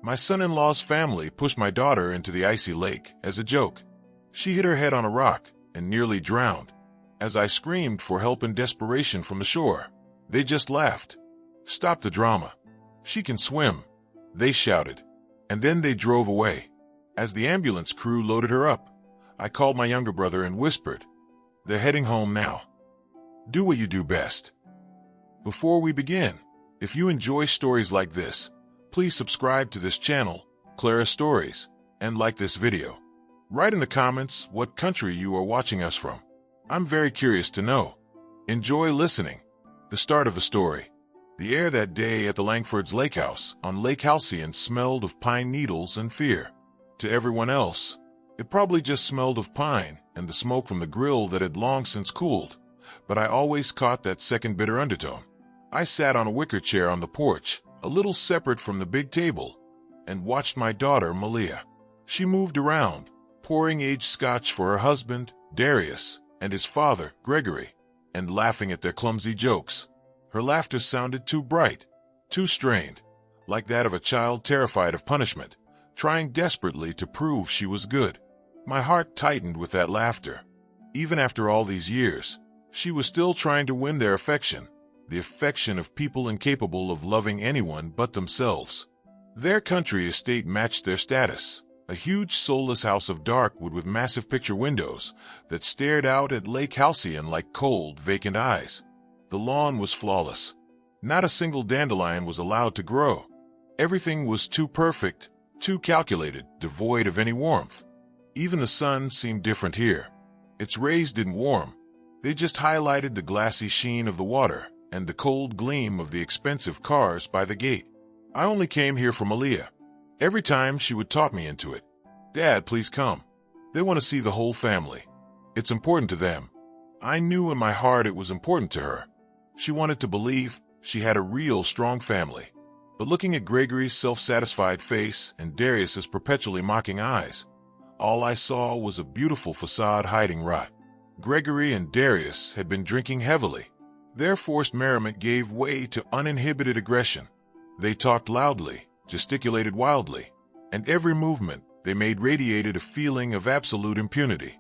My son-in-law's family pushed my daughter into the icy lake as a joke. She hit her head on a rock and nearly drowned. As I screamed for help in desperation from the shore, they just laughed. "Stop the drama. She can swim," they shouted. And then they drove away. As the ambulance crew loaded her up, I called my younger brother and whispered, "They're heading home now. Do what you do best." Before we begin, if you enjoy stories like this, please subscribe to this channel, Clara Stories, and like this video. Write in the comments what country you are watching us from. I'm very curious to know. Enjoy listening. The start of the story. The air that day at the Langford's Lake House on Lake Halcyon smelled of pine needles and fear. To everyone else, it probably just smelled of pine and the smoke from the grill that had long since cooled, but I always caught that second bitter undertone. I sat on a wicker chair on the porch, a little separate from the big table, and watched my daughter, Malia. She moved around, pouring aged scotch for her husband, Darius, and his father, Gregory, and laughing at their clumsy jokes. Her laughter sounded too bright, too strained, like that of a child terrified of punishment, trying desperately to prove she was good. My heart tightened with that laughter. Even after all these years, she was still trying to win their affection, the affection of people incapable of loving anyone but themselves. Their country estate matched their status, a huge soulless house of dark wood with massive picture windows that stared out at Lake Halcyon like cold, vacant eyes. The lawn was flawless. Not a single dandelion was allowed to grow. Everything was too perfect, too calculated, devoid of any warmth. Even the sun seemed different here. Its rays didn't warm. They just highlighted the glassy sheen of the water and the cold gleam of the expensive cars by the gate. I only came here for Malia. Every time she would talk me into it. "Dad, please come. They want to see the whole family. It's important to them." I knew in my heart it was important to her. She wanted to believe she had a real strong family. But looking at Gregory's self-satisfied face and Darius's perpetually mocking eyes, all I saw was a beautiful facade hiding rot. Gregory and Darius had been drinking heavily. Their forced merriment gave way to uninhibited aggression. They talked loudly, gesticulated wildly, and every movement they made radiated a feeling of absolute impunity.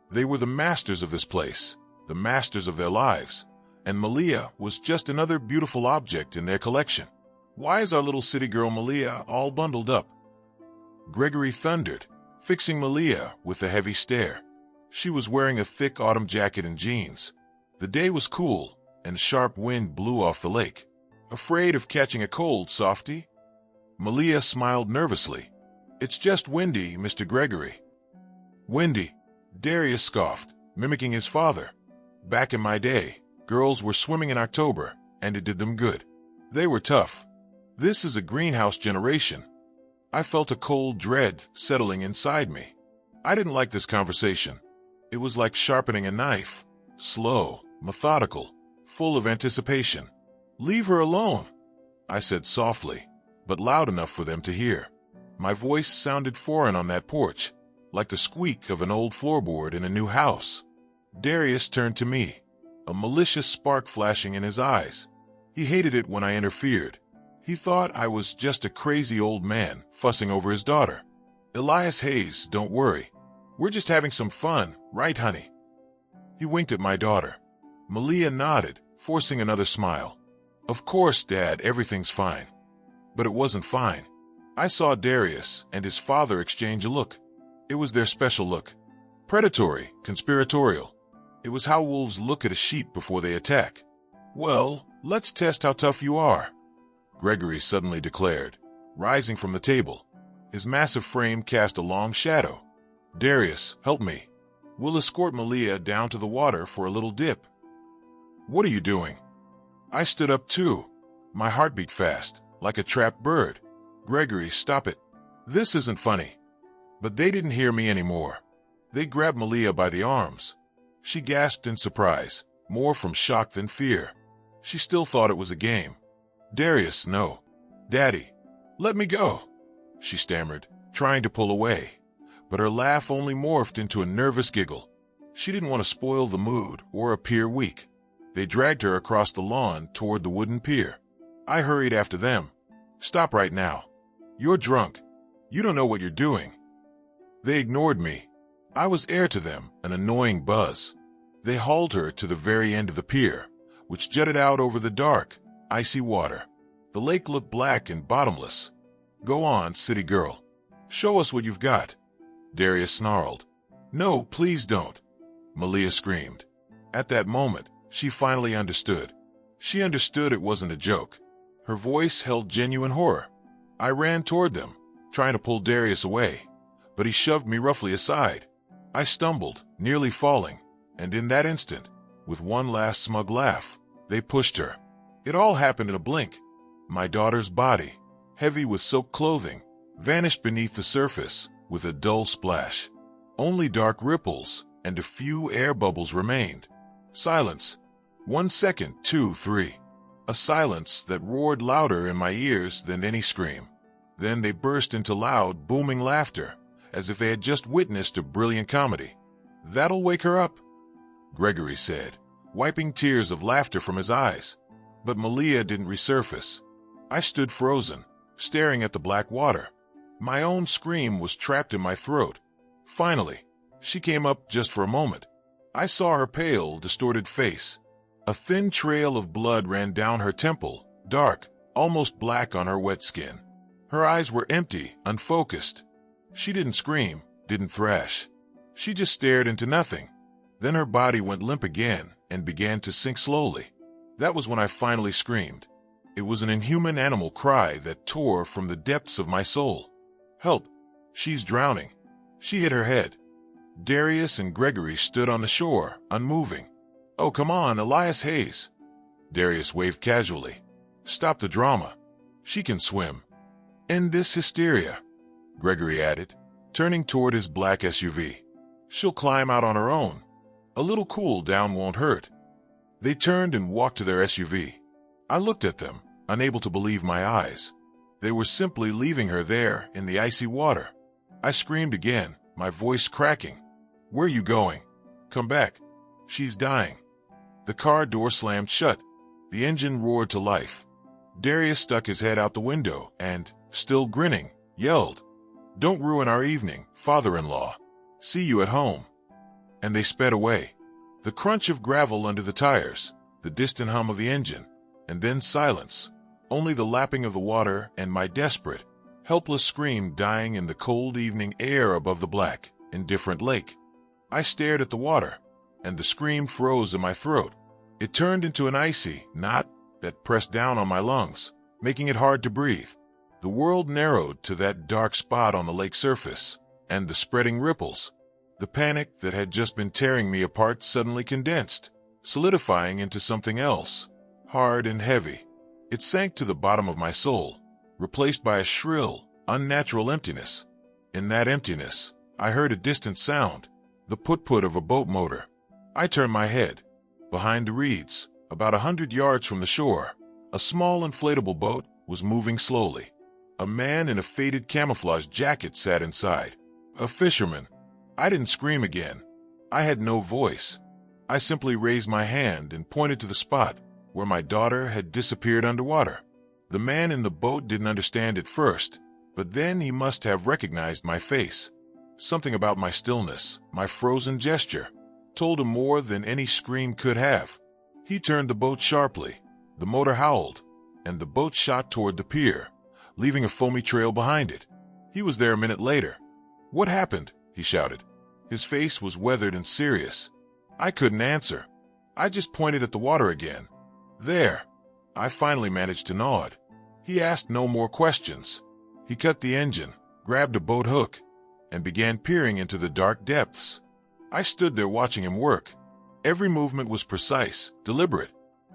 They were the masters of this place, the masters of their lives, and Malia was just another beautiful object in their collection. "Why is our little city girl Malia all bundled up?" Gregory thundered, fixing Malia with a heavy stare. She was wearing a thick autumn jacket and jeans. The day was cool, and a sharp wind blew off the lake. "Afraid of catching a cold, softy?" Malia smiled nervously. "It's just windy, Mr. Gregory." "Windy?" Darius scoffed, mimicking his father. "Back in my day, girls were swimming in October, and it did them good. They were tough. This is a greenhouse generation." I felt a cold dread settling inside me. I didn't like this conversation. It was like sharpening a knife, slow, methodical, full of anticipation. "Leave her alone," I said softly, but loud enough for them to hear. My voice sounded foreign on that porch, like the squeak of an old floorboard in a new house. Darius turned to me, a malicious spark flashing in his eyes. He hated it when I interfered. He thought I was just a crazy old man fussing over his daughter. "Elias Hayes, don't worry. We're just having some fun, right, honey?" He winked at my daughter. Malia nodded, forcing another smile. "Of course, Dad, everything's fine." But it wasn't fine. I saw Darius and his father exchange a look. It was their special look. Predatory, conspiratorial. It was how wolves look at a sheep before they attack. "Well, let's test how tough you are," Gregory suddenly declared, rising from the table. His massive frame cast a long shadow. "Darius, help me. We'll escort Malia down to the water for a little dip." "What are you doing?" I stood up too. My heart beat fast, like a trapped bird. "Gregory, stop it. This isn't funny." But they didn't hear me anymore. They grabbed Malia by the arms. She gasped in surprise, more from shock than fear. She still thought it was a game. "Darius, no. Daddy, let me go," she stammered, trying to pull away. But her laugh only morphed into a nervous giggle. She didn't want to spoil the mood or appear weak. They dragged her across the lawn toward the wooden pier. I hurried after them. "Stop right now. You're drunk. You don't know what you're doing." They ignored me. I was air to them, an annoying buzz. They hauled her to the very end of the pier, which jutted out over the dark, icy water. The lake looked black and bottomless. "Go on, city girl. Show us what you've got," Darius snarled. "No, please don't," Malia screamed. At that moment, she finally understood. She understood it wasn't a joke. Her voice held genuine horror. I ran toward them, trying to pull Darius away, but he shoved me roughly aside. I stumbled, nearly falling, and in that instant, with one last smug laugh, they pushed her. It all happened in a blink. My daughter's body, heavy with soaked clothing, vanished beneath the surface with a dull splash. Only dark ripples and a few air bubbles remained. Silence. 1 second, 2, 3. A silence that roared louder in my ears than any scream. Then they burst into loud, booming laughter, as if they had just witnessed a brilliant comedy. "That'll wake her up," Gregory said, wiping tears of laughter from his eyes. But Malia didn't resurface. I stood frozen, staring at the black water. My own scream was trapped in my throat. Finally, she came up just for a moment. I saw her pale, distorted face. A thin trail of blood ran down her temple, dark, almost black on her wet skin. Her eyes were empty, unfocused. She didn't scream, didn't thrash. She just stared into nothing. Then her body went limp again and began to sink slowly. That was when I finally screamed. It was an inhuman animal cry that tore from the depths of my soul. "Help! She's drowning." She hit her head. Darius and Gregory stood on the shore, unmoving. "Oh, come on, Elias Hayes." Darius waved casually. "Stop the drama. She can swim." "End this hysteria," Gregory added, turning toward his black SUV. "She'll climb out on her own. A little cool down won't hurt." They turned and walked to their SUV. I looked at them, unable to believe my eyes. They were simply leaving her there in the icy water. I screamed again, my voice cracking. "Where are you going? Come back. She's dying." The car door slammed shut. The engine roared to life. Darius stuck his head out the window and, still grinning, yelled, "Don't ruin our evening, father-in-law. See you at home." And they sped away. The crunch of gravel under the tires, the distant hum of the engine, and then silence, only the lapping of the water and my desperate, helpless scream dying in the cold evening air above the black, indifferent lake. I stared at the water, and the scream froze in my throat. It turned into an icy knot that pressed down on my lungs, making it hard to breathe. The world narrowed to that dark spot on the lake surface, and the spreading ripples. The panic that had just been tearing me apart suddenly condensed, solidifying into something else, hard and heavy. It sank to the bottom of my soul, replaced by a shrill, unnatural emptiness. In that emptiness, I heard a distant sound, the put-put of a boat motor. I turned my head. Behind the reeds, about 100 yards from the shore, a small inflatable boat was moving slowly. A man in a faded camouflage jacket sat inside. A fisherman. I didn't scream again. I had no voice. I simply raised my hand and pointed to the spot where my daughter had disappeared underwater. The man in the boat didn't understand at first, but then he must have recognized my face. Something about my stillness, my frozen gesture, told him more than any scream could have. He turned the boat sharply. The motor howled, and the boat shot toward the pier, leaving a foamy trail behind it. He was there a minute later. "What happened?" he shouted. His face was weathered and serious. I couldn't answer. I just pointed at the water again. "There." I finally managed to nod. He asked no more questions. He cut the engine, grabbed a boat hook, and began peering into the dark depths. I stood there watching him work. Every movement was precise, deliberate.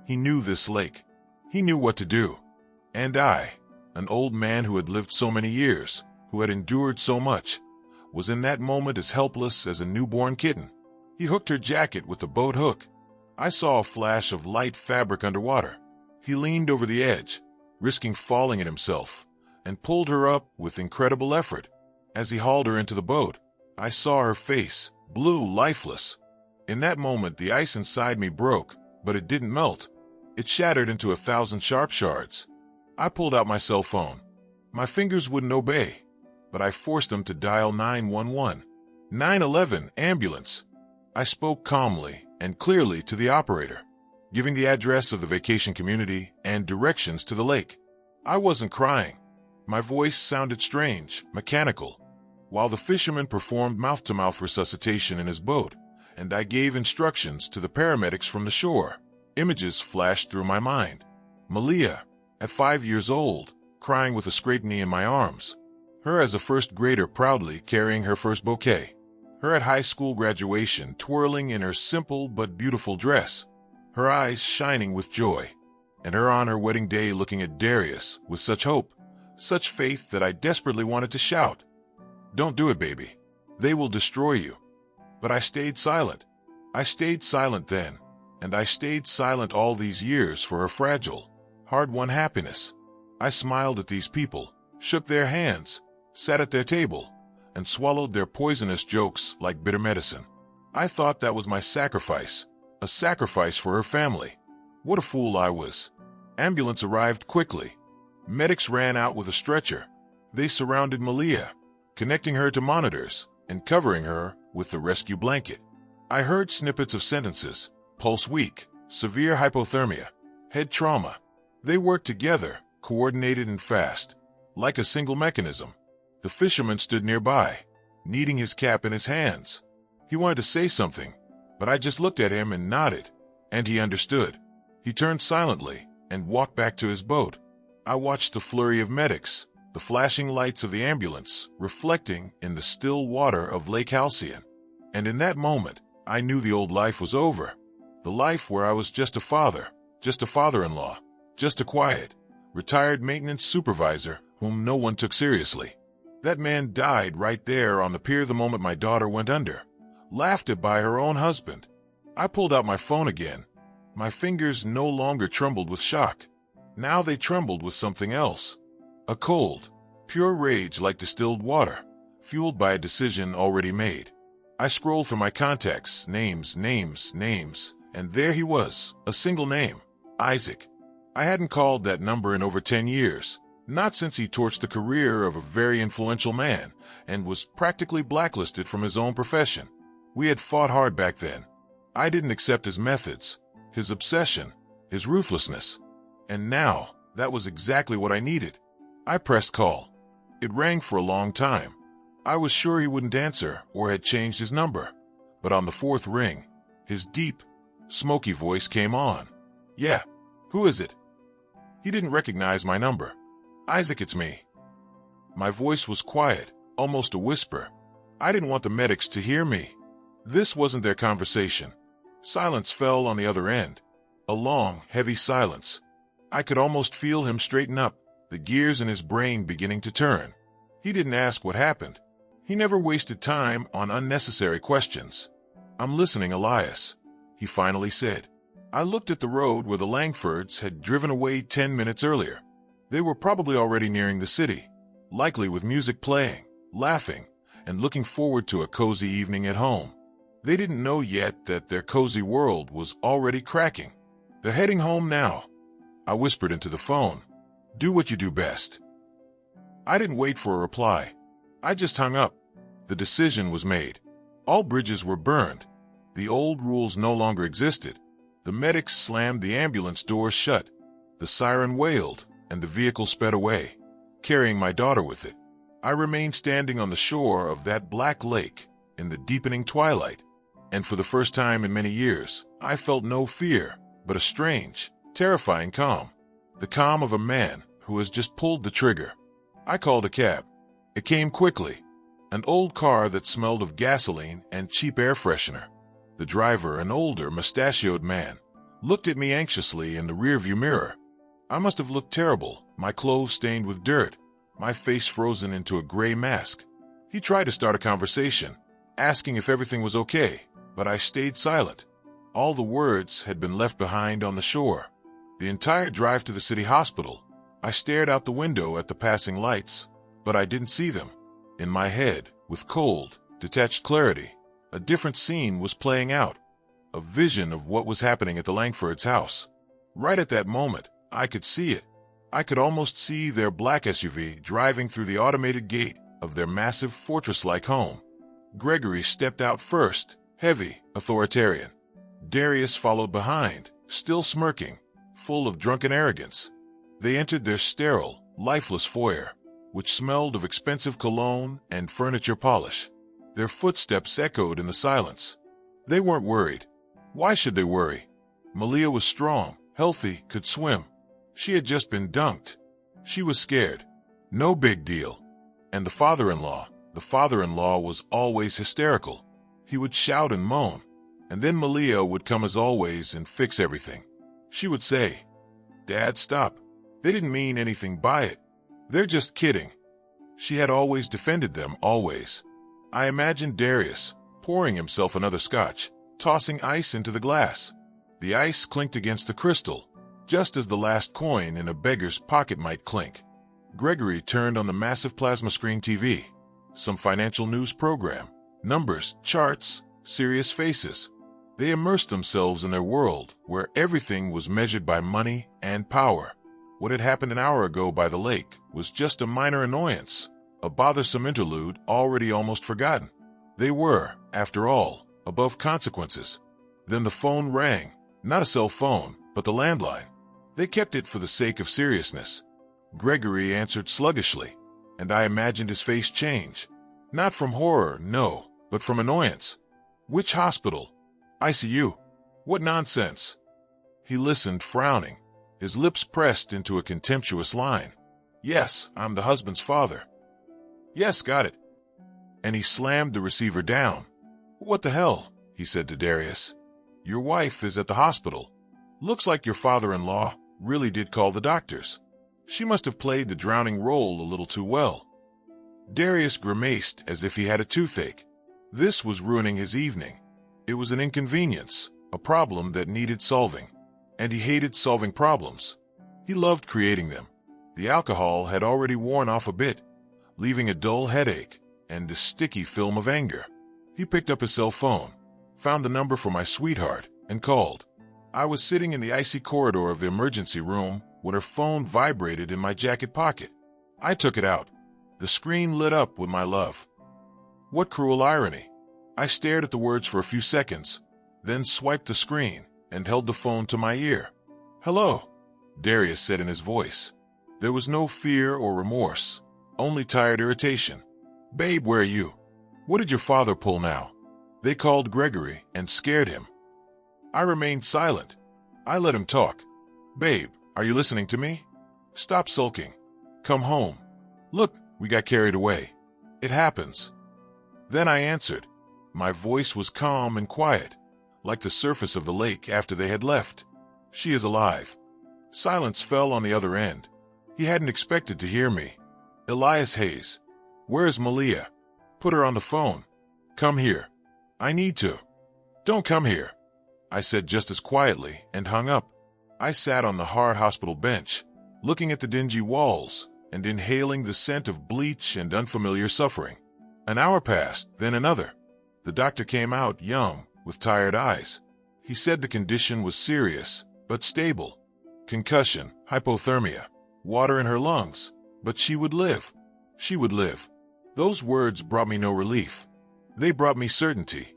He knew this lake. He knew what to do. And I, an old man who had lived so many years, who had endured so much, was in that moment as helpless as a newborn kitten. He hooked her jacket with the boat hook. I saw a flash of light fabric underwater. He leaned over the edge, risking falling at himself, and pulled her up with incredible effort. As he hauled her into the boat, I saw her face, blue, lifeless. In that moment, the ice inside me broke, but it didn't melt. It shattered into 1,000 sharp shards. I pulled out my cell phone. My fingers wouldn't obey, but I forced them to dial 911. 911, ambulance. I spoke calmly and clearly to the operator, giving the address of the vacation community and directions to the lake. I wasn't crying. My voice sounded strange, mechanical, while the fisherman performed mouth-to-mouth resuscitation in his boat, and I gave instructions to the paramedics from the shore. Images flashed through my mind. Malia, at 5 years old, crying with a scraped knee in my arms. Her as a first grader proudly carrying her first bouquet. Her at high school graduation twirling in her simple but beautiful dress. Her eyes shining with joy. And her on her wedding day looking at Darius with such hope, such faith that I desperately wanted to shout, "Don't do it, baby. They will destroy you." But I stayed silent. I stayed silent then, and I stayed silent all these years for her fragile, hard-won happiness. I smiled at these people, shook their hands, sat at their table, and swallowed their poisonous jokes like bitter medicine. I thought that was my sacrifice, a sacrifice for her family. What a fool I was. Ambulance arrived quickly. Medics ran out with a stretcher. They surrounded Malia, connecting her to monitors and covering her with the rescue blanket. I heard snippets of sentences: pulse weak, severe hypothermia, head trauma. They worked together, coordinated and fast, like a single mechanism. The fisherman stood nearby, kneading his cap in his hands. He wanted to say something, but I just looked at him and nodded, and he understood. He turned silently and walked back to his boat. I watched the flurry of medics, the flashing lights of the ambulance reflecting in the still water of Lake Halcyon. And in that moment, I knew the old life was over. The life where I was just a father, just a father-in-law, just a quiet, retired maintenance supervisor whom no one took seriously. That man died right there on the pier the moment my daughter went under, laughed at by her own husband. I pulled out my phone again. My fingers no longer trembled with shock. Now they trembled with something else. A cold, pure rage like distilled water, fueled by a decision already made. I scrolled through my contacts, names, and there he was, a single name, Isaac. I hadn't called that number in over 10 years, not since he torched the career of a very influential man and was practically blacklisted from his own profession. We had fought hard back then. I didn't accept his methods, his obsession, his ruthlessness. And now, that was exactly what I needed. I pressed call. It rang for a long time. I was sure he wouldn't answer or had changed his number. But on the fourth ring, his deep, smoky voice came on. "Yeah, who is it?" He didn't recognize my number. "Isaac, it's me." My voice was quiet, almost a whisper. I didn't want the medics to hear me. This wasn't their conversation. Silence fell on the other end. A long, heavy silence. I could almost feel him straighten up, the gears in his brain beginning to turn. He didn't ask what happened. He never wasted time on unnecessary questions. "I'm listening, Elias," he finally said. I looked at the road where the Langfords had driven away 10 minutes earlier. They were probably already nearing the city, likely with music playing, laughing, and looking forward to a cozy evening at home. They didn't know yet that their cozy world was already cracking. "They're heading home now," I whispered into the phone. "Do what you do best." I didn't wait for a reply. I just hung up. The decision was made. All bridges were burned. The old rules no longer existed. The medics slammed the ambulance doors shut. The siren wailed, and the vehicle sped away, carrying my daughter with it. I remained standing on the shore of that black lake in the deepening twilight, and for the first time in many years, I felt no fear, but a strange, terrifying calm. The calm of a man who has just pulled the trigger. I called a cab. It came quickly. An old car that smelled of gasoline and cheap air freshener. The driver, an older, mustachioed man, looked at me anxiously in the rearview mirror. I must have looked terrible, my clothes stained with dirt, my face frozen into a gray mask. He tried to start a conversation, asking if everything was okay, but I stayed silent. All the words had been left behind on the shore. The entire drive to the city hospital, I stared out the window at the passing lights, but I didn't see them. In my head, with cold, detached clarity, a different scene was playing out, a vision of what was happening at the Langfords' house. Right at that moment, I could see it. I could almost see their black SUV driving through the automated gate of their massive fortress-like home. Gregory stepped out first, heavy, authoritarian. Darius followed behind, still smirking, full of drunken arrogance. They entered their sterile, lifeless foyer, which smelled of expensive cologne and furniture polish. Their footsteps echoed in the silence. They weren't worried. Why should they worry? Malia was strong, healthy, could swim. She had just been dunked. She was scared. No big deal. And the father-in-law was always hysterical. He would shout and moan, and then Malia would come as always and fix everything. She would say, "Dad, stop. They didn't mean anything by it. They're just kidding." She had always defended them, always. I imagined Darius pouring himself another scotch, tossing ice into the glass. The ice clinked against the crystal, just as the last coin in a beggar's pocket might clink. Gregory turned on the massive plasma screen TV. Some financial news program. Numbers, charts, serious faces. They immersed themselves in their world, where everything was measured by money and power. What had happened an hour ago by the lake was just a minor annoyance, a bothersome interlude already almost forgotten. They were, after all, above consequences. Then the phone rang, not a cell phone, but the landline. They kept it for the sake of seriousness. Gregory answered sluggishly, and I imagined his face change. Not from horror, no, but from annoyance. "Which hospital?" "ICU." "What nonsense." He listened, frowning, his lips pressed into a contemptuous line. "Yes, I'm the husband's father." "Yes, got it." And he slammed the receiver down. "What the hell?" he said to Darius. "Your wife is at the hospital. Looks like your father-in-law really did call the doctors. She must have played the drowning role a little too well." Darius grimaced as if he had a toothache. This was ruining his evening. It was an inconvenience, a problem that needed solving. And he hated solving problems. He loved creating them. The alcohol had already worn off a bit, leaving a dull headache and a sticky film of anger. He picked up his cell phone, found the number for my sweetheart, and called. I was sitting in the icy corridor of the emergency room when her phone vibrated in my jacket pocket. I took it out. The screen lit up with my love. What cruel irony. I stared at the words for a few seconds, then swiped the screen and held the phone to my ear. "Hello," Darius said in his voice. There was no fear or remorse, only tired irritation. "Babe, where are you? What did your father pull now?" They called Gregory and scared him. I remained silent. I let him talk. "Babe, are you listening to me? Stop sulking. Come home. Look, we got carried away. It happens." Then I answered. My voice was calm and quiet, like the surface of the lake after they had left. "She is alive." Silence fell on the other end. He hadn't expected to hear me. "Elias Hayes. Where is Malia? Put her on the phone. Come here. I need to." "Don't come here," I said just as quietly and hung up. I sat on the hard hospital bench, looking at the dingy walls and inhaling the scent of bleach and unfamiliar suffering. An hour passed, then another. The doctor came out, young, with tired eyes. He said the condition was serious, but stable. Concussion, hypothermia, water in her lungs. But she would live. She would live. Those words brought me no relief. They brought me certainty.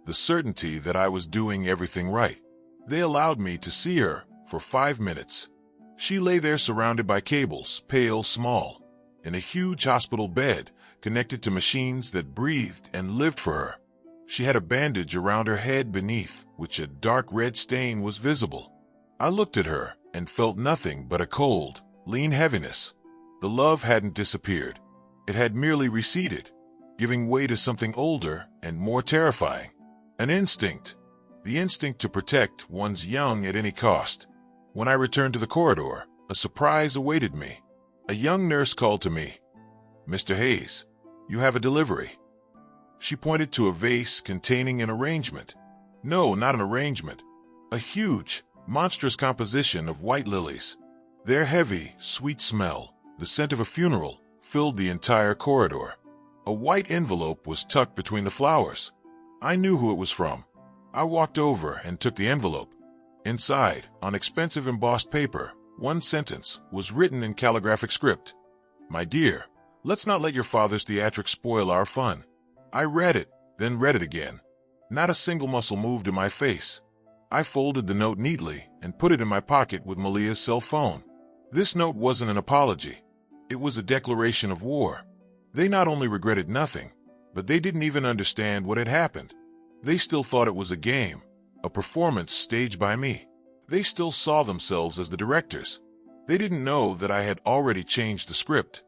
The certainty that I was doing everything right. They allowed me to see her for 5 minutes. She lay there surrounded by cables, pale, small, in a huge hospital bed connected to machines that breathed and lived for her. She had a bandage around her head beneath which a dark red stain was visible. I looked at her and felt nothing but a cold, lean heaviness. The love hadn't disappeared. It had merely receded, giving way to something older and more terrifying. An instinct. The instinct to protect one's young at any cost. When I returned to the corridor, a surprise awaited me. A young nurse called to me. "Mr. Hayes, you have a delivery." She pointed to a vase containing an arrangement. No, not an arrangement. A huge, monstrous composition of white lilies. Their heavy, sweet smell, the scent of a funeral, filled the entire corridor. A white envelope was tucked between the flowers. I knew who it was from. I walked over and took the envelope. Inside, on expensive embossed paper, One sentence was written in calligraphic script. "My dear, let's not let your father's theatrics spoil our fun." I read it, then read it again. Not a single muscle moved in my face. I folded the note neatly and put it in my pocket with Malia's cell phone. This note wasn't an apology. It was a declaration of war. They not only regretted nothing, but they didn't even understand what had happened. They still thought it was a game, a performance staged by me. They still saw themselves as the directors. They didn't know that I had already changed the script.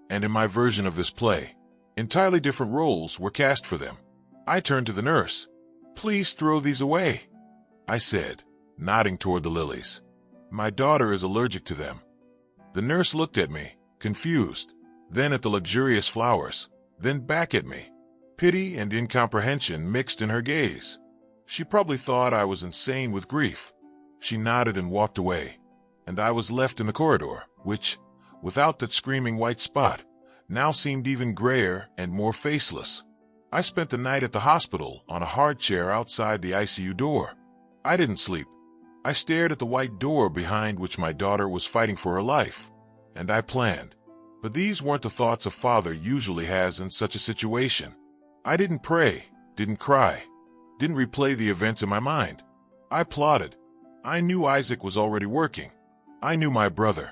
And in my version of this play, entirely different roles were cast for them. I turned to the nurse. "Please throw these away," I said, nodding toward the lilies. "My daughter is allergic to them." The nurse looked at me, confused, then at the luxurious flowers, then back at me. Pity and incomprehension mixed in her gaze. She probably thought I was insane with grief. She nodded and walked away, and I was left in the corridor, which, without that screaming white spot, now seemed even grayer and more faceless. I spent the night at the hospital on a hard chair outside the ICU door. I didn't sleep. I stared at the white door behind which my daughter was fighting for her life, and I planned. But these weren't the thoughts a father usually has in such a situation. I didn't pray, didn't cry, didn't replay the events in my mind. I plotted. I knew Isaac was already working. I knew my brother.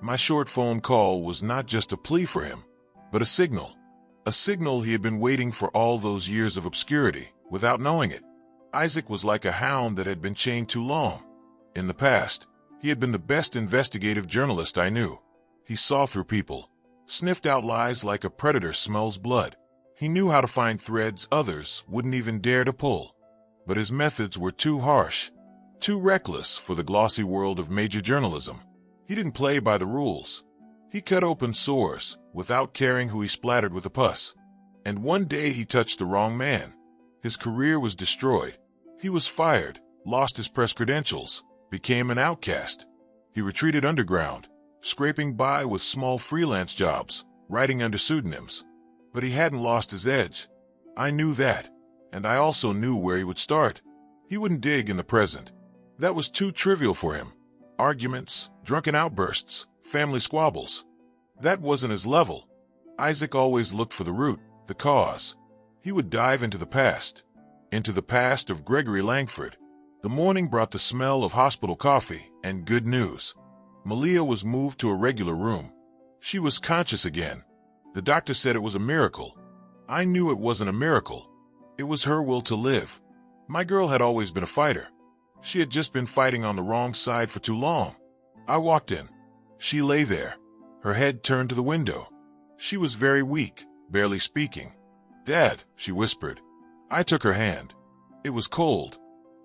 My short phone call was not just a plea for him, but a signal. A signal he had been waiting for all those years of obscurity, without knowing it. Isaac was like a hound that had been chained too long. In the past, he had been the best investigative journalist I knew. He saw through people, sniffed out lies like a predator smells blood. He knew how to find threads others wouldn't even dare to pull. But his methods were too harsh, too reckless for the glossy world of major journalism. He didn't play by the rules. He cut open sores without caring who he splattered with a pus. And one day he touched the wrong man. His career was destroyed. He was fired, lost his press credentials, became an outcast. He retreated underground, scraping by with small freelance jobs, writing under pseudonyms. But he hadn't lost his edge. I knew that, and I also knew where he would start. He wouldn't dig in the present. That was too trivial for him. Arguments, drunken outbursts, family squabbles. That wasn't his level. Isaac always looked for the root, the cause. He would dive into the past of Gregory Langford. The morning brought the smell of hospital coffee and good news. Malia was moved to a regular room. She was conscious again. The doctor said it was a miracle. I knew it wasn't a miracle. It was her will to live. My girl had always been a fighter. She had just been fighting on the wrong side for too long. I walked in. She lay there, her head turned to the window. She was very weak, barely speaking. "Dad," she whispered. I took her hand. It was cold.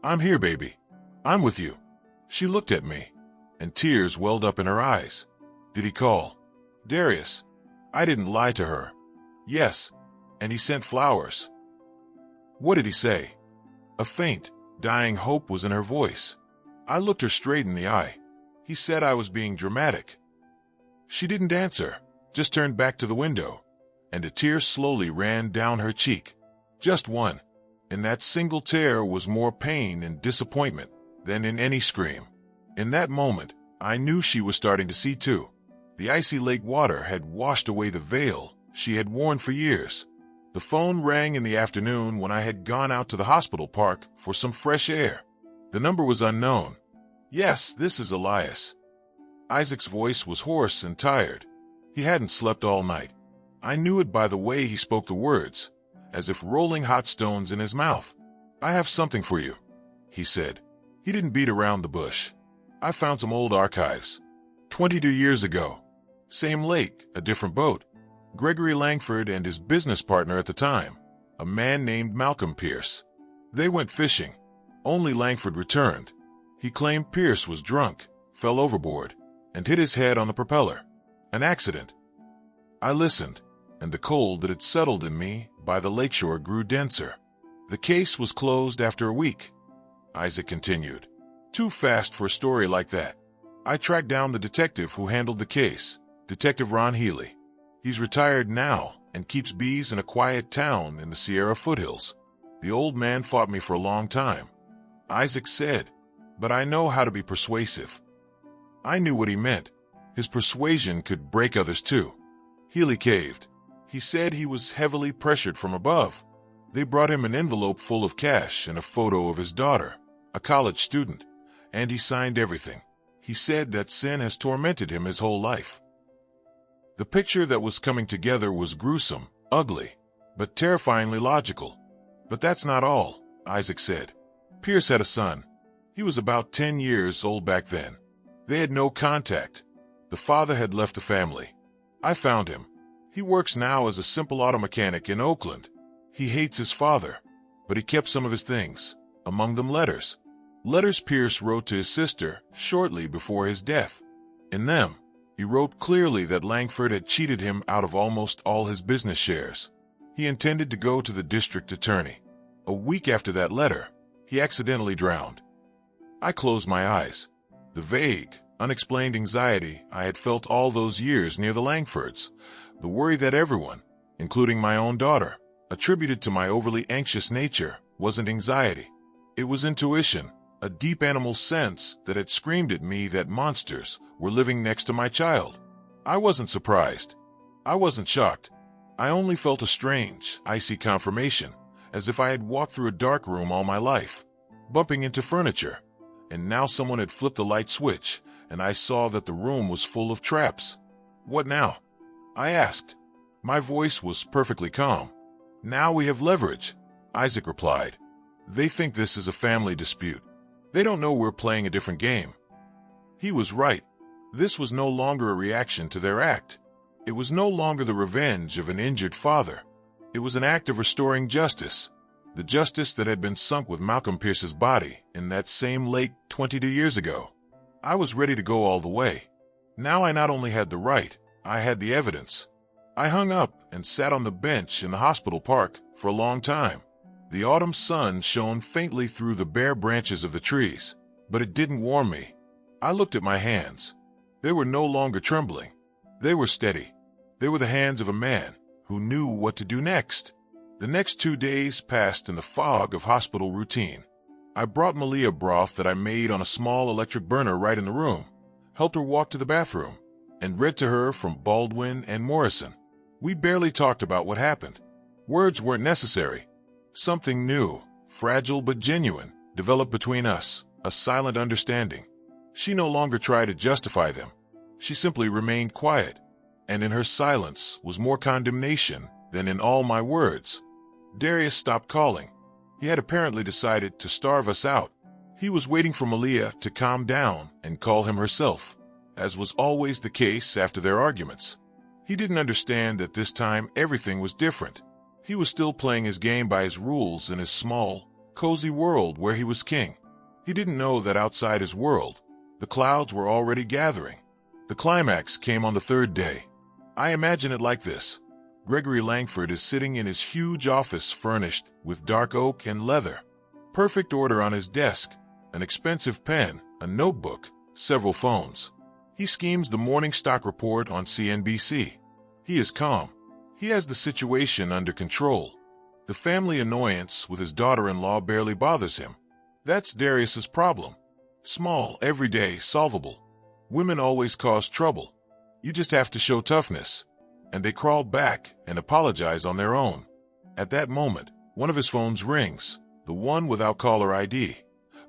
"I'm here, baby. I'm with you." She looked at me, and tears welled up in her eyes. "Did he call?" "Darius." I didn't lie to her. "Yes, and he sent flowers." "What did he say?" A faint, dying hope was in her voice. I looked her straight in the eye. "He said I was being dramatic." She didn't answer, just turned back to the window, and a tear slowly ran down her cheek. Just one. In that single tear was more pain and disappointment than in any scream. In that moment, I knew she was starting to see too. The icy lake water had washed away the veil she had worn for years. The phone rang in the afternoon when I had gone out to the hospital park for some fresh air. The number was unknown. "Yes, this is Elias." Isaac's voice was hoarse and tired. He hadn't slept all night. I knew it by the way he spoke the words, as if rolling hot stones in his mouth. "I have something for you," he said. He didn't beat around the bush. "I found some old archives. 22 years ago. Same lake, a different boat. Gregory Langford and his business partner at the time, a man named Malcolm Pierce. They went fishing. Only Langford returned. He claimed Pierce was drunk, fell overboard, and hit his head on the propeller. An accident." I listened, and the cold that had settled in me by the lakeshore grew denser. "The case was closed after a week," Isaac continued. "Too fast for a story like that. I tracked down the detective who handled the case, Detective Ron Healy. He's retired now and keeps bees in a quiet town in the Sierra foothills. The old man fought me for a long time," Isaac said, "but I know how to be persuasive." I knew what he meant. His persuasion could break others too. Healy caved. He said he was heavily pressured from above. They brought him an envelope full of cash and a photo of his daughter, a college student, and he signed everything. He said that sin has tormented him his whole life. The picture that was coming together was gruesome, ugly, but terrifyingly logical. But that's not all, Isaac said. Pierce had a son. He was about 10 years old back then. They had no contact. The father had left the family. I found him. He works now as a simple auto mechanic in Oakland. He hates his father, but he kept some of his things, among them letters. Letters Pierce wrote to his sister shortly before his death. In them, he wrote clearly that Langford had cheated him out of almost all his business shares. He intended to go to the district attorney. A week after that letter, he accidentally drowned. I closed my eyes. The vague, unexplained anxiety I had felt all those years near the Langfords, the worry that everyone, including my own daughter, attributed to my overly anxious nature, wasn't anxiety. It was intuition, a deep animal sense that had screamed at me that monsters were living next to my child. I wasn't surprised. I wasn't shocked. I only felt a strange, icy confirmation, as if I had walked through a dark room all my life, bumping into furniture, and now someone had flipped the light switch, and I saw that the room was full of traps. What now? I asked. My voice was perfectly calm. Now we have leverage, Isaac replied. They think this is a family dispute. They don't know we're playing a different game. He was right. This was no longer a reaction to their act. It was no longer the revenge of an injured father. It was an act of restoring justice, the justice that had been sunk with Malcolm Pierce's body in that same lake 22 years ago. I was ready to go all the way. Now I not only had the right, I had the evidence. I hung up and sat on the bench in the hospital park for a long time. The autumn sun shone faintly through the bare branches of the trees, but it didn't warm me. I looked at my hands. They were no longer trembling. They were steady. They were the hands of a man who knew what to do next. The next 2 days passed in the fog of hospital routine. I brought Malia broth that I made on a small electric burner right in the room, helped her walk to the bathroom, and read to her from Baldwin and Morrison. We barely talked about what happened. Words weren't necessary. Something new, fragile but genuine, developed between us, a silent understanding. She no longer tried to justify them. She simply remained quiet, and in her silence was more condemnation than in all my words. Darius stopped calling. He had apparently decided to starve us out. He was waiting for Malia to calm down and call him herself, as was always the case after their arguments. He didn't understand that this time everything was different. He was still playing his game by his rules in his small, cozy world where he was king. He didn't know that outside his world, the clouds were already gathering. The climax came on the third day. I imagine it like this. Gregory Langford is sitting in his huge office furnished with dark oak and leather. Perfect order on his desk, an expensive pen, a notebook, several phones. He schemes the morning stock report on CNBC. He is calm. He has the situation under control. The family annoyance with his daughter-in-law barely bothers him. That's Darius's problem. Small, everyday, solvable. Women always cause trouble. You just have to show toughness. And they crawl back and apologize on their own. At that moment, one of his phones rings, the one without caller ID,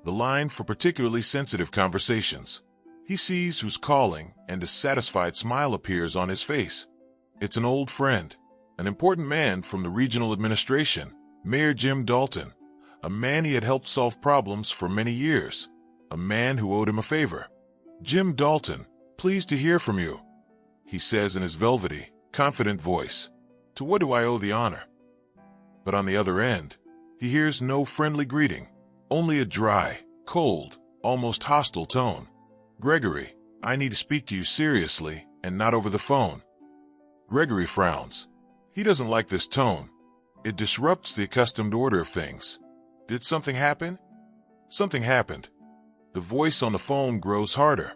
the line for particularly sensitive conversations. He sees who's calling, and a satisfied smile appears on his face. It's an old friend, an important man from the regional administration, Mayor Jim Dalton, a man he had helped solve problems for many years, a man who owed him a favor. Jim Dalton, pleased to hear from you, he says in his velvety, confident voice. To what do I owe the honor? But on the other end, he hears no friendly greeting, only a dry, cold, almost hostile tone. Gregory, I need to speak to you seriously and not over the phone. Gregory frowns. He doesn't like this tone. It disrupts the accustomed order of things. Did something happen? Something happened. The voice on the phone grows harder.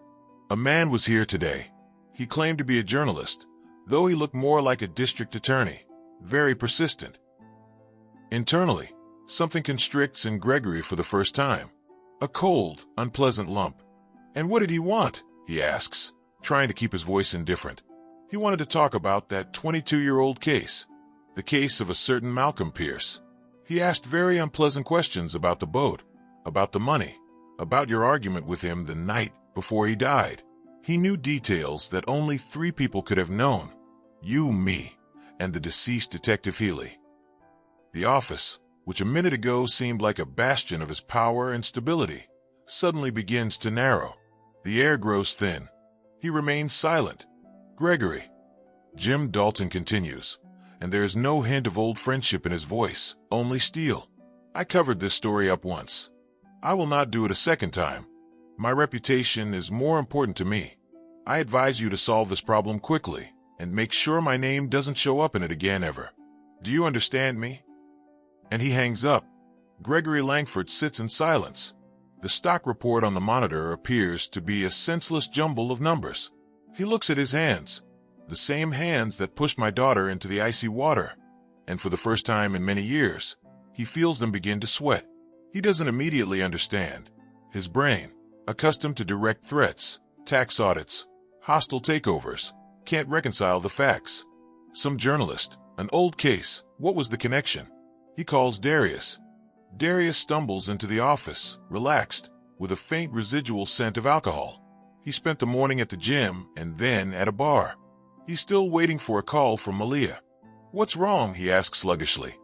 A man was here today. He claimed to be a journalist, though he looked more like a district attorney, very persistent. Internally, something constricts in Gregory for the first time. A cold, unpleasant lump. And what did he want? he asks, trying to keep his voice indifferent. He wanted to talk about that 22-year-old case, the case of a certain Malcolm Pierce. He asked very unpleasant questions about the boat, about the money, about your argument with him the night before he died. He knew details that only 3 people could have known: you, me, and the deceased Detective Healy. The office, which a minute ago seemed like a bastion of his power and stability, suddenly begins to narrow. The air grows thin. He remains silent. Gregory. Jim Dalton continues, and there is no hint of old friendship in his voice, only steel. I covered this story up once. I will not do it a second time. My reputation is more important to me. I advise you to solve this problem quickly and make sure my name doesn't show up in it again ever. Do you understand me? And he hangs up. Gregory Langford sits in silence. The stock report on the monitor appears to be a senseless jumble of numbers. He looks at his hands, the same hands that pushed my daughter into the icy water, and for the first time in many years, he feels them begin to sweat. He doesn't immediately understand. His brain, accustomed to direct threats, tax audits, hostile takeovers, can't reconcile the facts. Some journalist, an old case, what was the connection? He calls Darius. Darius stumbles into the office, relaxed, with a faint residual scent of alcohol. He spent the morning at the gym and then at a bar. He's still waiting for a call from Malia. What's wrong? He asks sluggishly.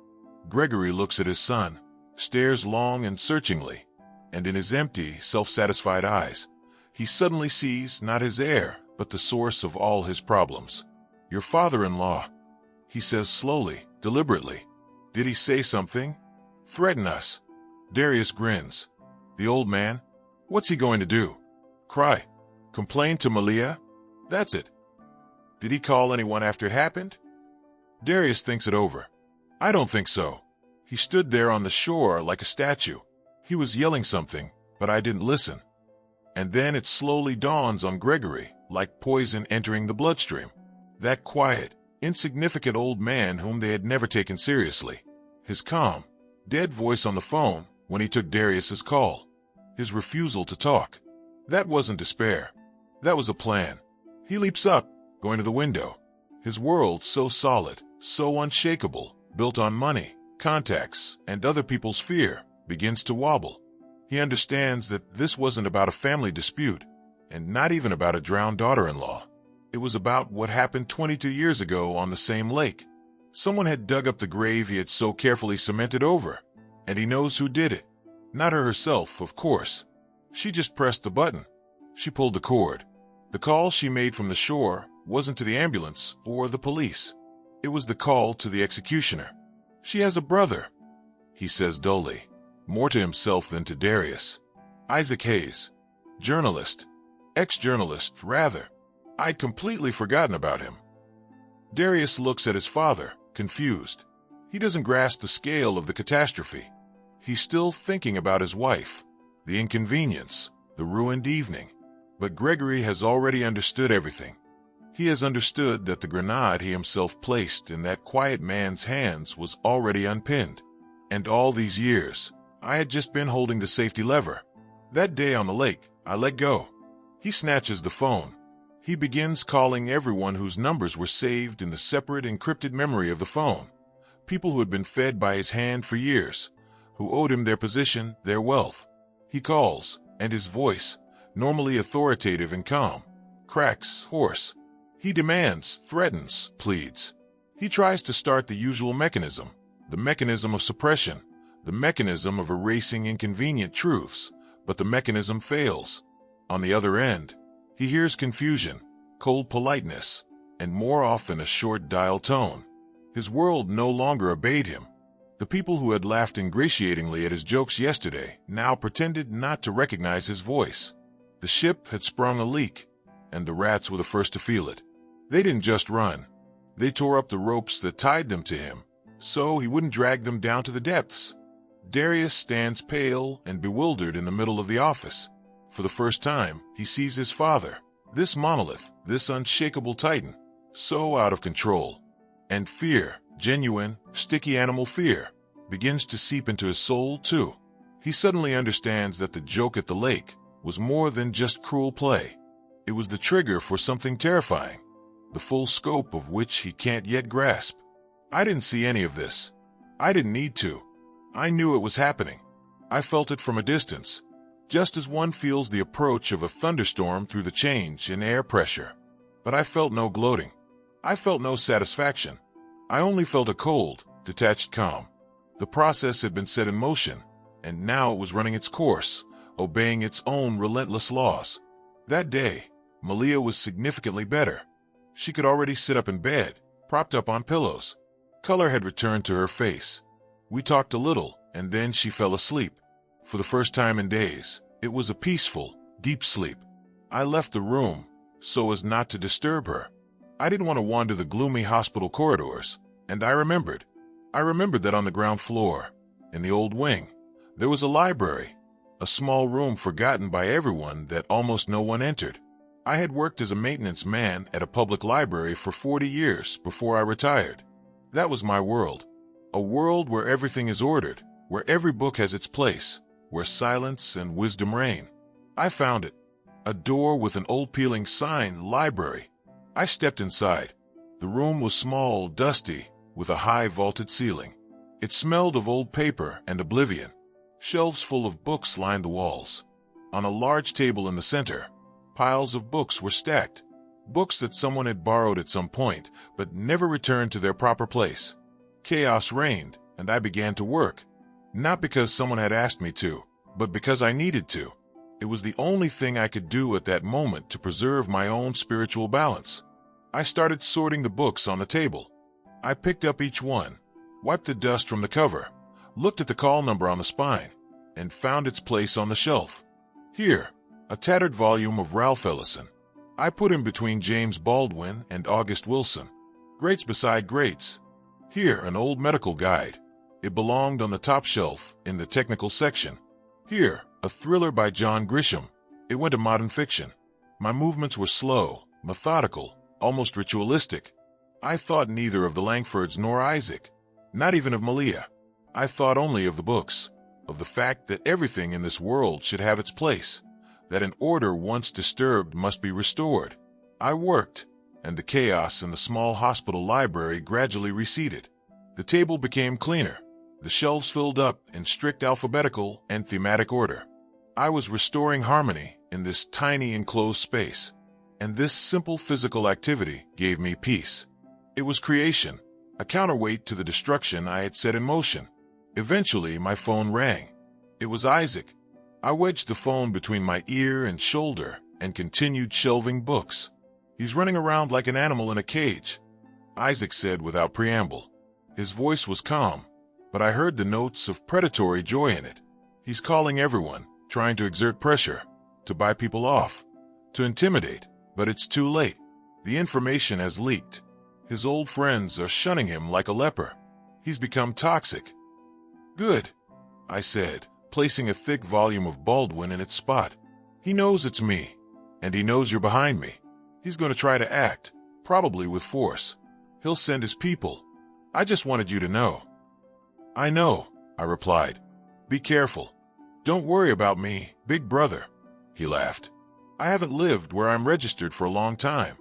Gregory looks at his son, stares long and searchingly, and in his empty, self-satisfied eyes, he suddenly sees not his heir, but the source of all his problems. Your father-in-law, he says slowly, deliberately. Did he say something? Threaten us? Darius grins. The old man? What's he going to do? Cry? Complain to Malia? That's it. Did he call anyone after it happened? Darius thinks it over. I don't think so. He stood there on the shore like a statue. He was yelling something, but I didn't listen. And then it slowly dawns on Gregory, like poison entering the bloodstream. That quiet, insignificant old man whom they had never taken seriously. His calm, dead voice on the phone when he took Darius's call. His refusal to talk. That wasn't despair. That was a plan. He leaps up, going to the window. His world so solid, so unshakable, built on money, contacts, and other people's fear, begins to wobble. He understands that this wasn't about a family dispute, and not even about a drowned daughter-in-law. It was about what happened 22 years ago on the same lake. Someone had dug up the grave he had so carefully cemented over, and he knows who did it. Not her herself, of course. She just pressed the button. She pulled the cord. The call she made from the shore wasn't to the ambulance or the police. It was the call to the executioner. She has a brother, he says dully, more to himself than to Darius. Isaac Hayes. Journalist. Ex-journalist, rather. I'd completely forgotten about him. Darius looks at his father, confused. He doesn't grasp the scale of the catastrophe. He's still thinking about his wife, the inconvenience, the ruined evening. But Gregory has already understood everything. He has understood that the grenade he himself placed in that quiet man's hands was already unpinned. And all these years, I had just been holding the safety lever. That day on the lake, I let go. He snatches the phone. He begins calling everyone whose numbers were saved in the separate encrypted memory of the phone. People who had been fed by his hand for years, who owed him their position, their wealth. He calls, and his voice, normally authoritative and calm, cracks hoarse. He demands, threatens, pleads. He tries to start the usual mechanism, the mechanism of suppression, the mechanism of erasing inconvenient truths, but the mechanism fails. On the other end, he hears confusion, cold politeness, and more often a short dial tone. His world no longer obeyed him. The people who had laughed ingratiatingly at his jokes yesterday now pretended not to recognize his voice. The ship had sprung a leak, and the rats were the first to feel it. They didn't just run. They tore up the ropes that tied them to him, so he wouldn't drag them down to the depths. Darius stands pale and bewildered in the middle of the office. For the first time, he sees his father, this monolith, this unshakable titan, so out of control. And fear, genuine, sticky animal fear, begins to seep into his soul too. He suddenly understands that the joke at the lake was more than just cruel play. It was the trigger for something terrifying, the full scope of which he can't yet grasp. I didn't see any of this. I didn't need to. I knew it was happening. I felt it from a distance, just as one feels the approach of a thunderstorm through the change in air pressure. But I felt no gloating. I felt no satisfaction. I only felt a cold, detached calm. The process had been set in motion, and now it was running its course, obeying its own relentless laws. That day, Malia was significantly better. She could already sit up in bed, propped up on pillows. Color had returned to her face. We talked a little, and then she fell asleep. For the first time in days, it was a peaceful, deep sleep. I left the room, so as not to disturb her. I didn't want to wander the gloomy hospital corridors, and I remembered that on the ground floor, in the old wing, there was a library, a small room forgotten by everyone that almost no one entered. I had worked as a maintenance man at a public library for 40 years before I retired. That was my world. A world where everything is ordered, where every book has its place, where silence and wisdom reign. I found it. A door with an old peeling sign, library. I stepped inside. The room was small, dusty, with a high vaulted ceiling. It smelled of old paper and oblivion. Shelves full of books lined the walls. On a large table in the center, piles of books were stacked. Books that someone had borrowed at some point, but never returned to their proper place. Chaos reigned, and I began to work. Not because someone had asked me to, but because I needed to. It was the only thing I could do at that moment to preserve my own spiritual balance. I started sorting the books on the table. I picked up each one, wiped the dust from the cover, looked at the call number on the spine, and found its place on the shelf. Here, a tattered volume of Ralph Ellison. I put him between James Baldwin and August Wilson. Greats beside greats. Here, an old medical guide. It belonged on the top shelf in the technical section. Here, a thriller by John Grisham. It went to modern fiction. My movements were slow, methodical, almost ritualistic. I thought neither of the Langfords nor Isaac, not even of Malia. I thought only of the books, of the fact that everything in this world should have its place, that an order once disturbed must be restored. I worked, and the chaos in the small hospital library gradually receded. The table became cleaner. The shelves filled up in strict alphabetical and thematic order. I was restoring harmony in this tiny enclosed space, and this simple physical activity gave me peace. It was creation, a counterweight to the destruction I had set in motion. Eventually, my phone rang. It was Isaac. I wedged the phone between my ear and shoulder and continued shelving books. "He's running around like an animal in a cage," Isaac said without preamble. His voice was calm, but I heard the notes of predatory joy in it. "He's calling everyone, trying to exert pressure, to buy people off, to intimidate, but it's too late. The information has leaked. His old friends are shunning him like a leper. He's become toxic." "Good," I said, placing a thick volume of Baldwin in its spot. "He knows it's me, and he knows you're behind me. He's going to try to act, probably with force. He'll send his people. I just wanted you to know." "I know," I replied. "Be careful. Don't worry about me, big brother," he laughed. "I haven't lived where I'm registered for a long time.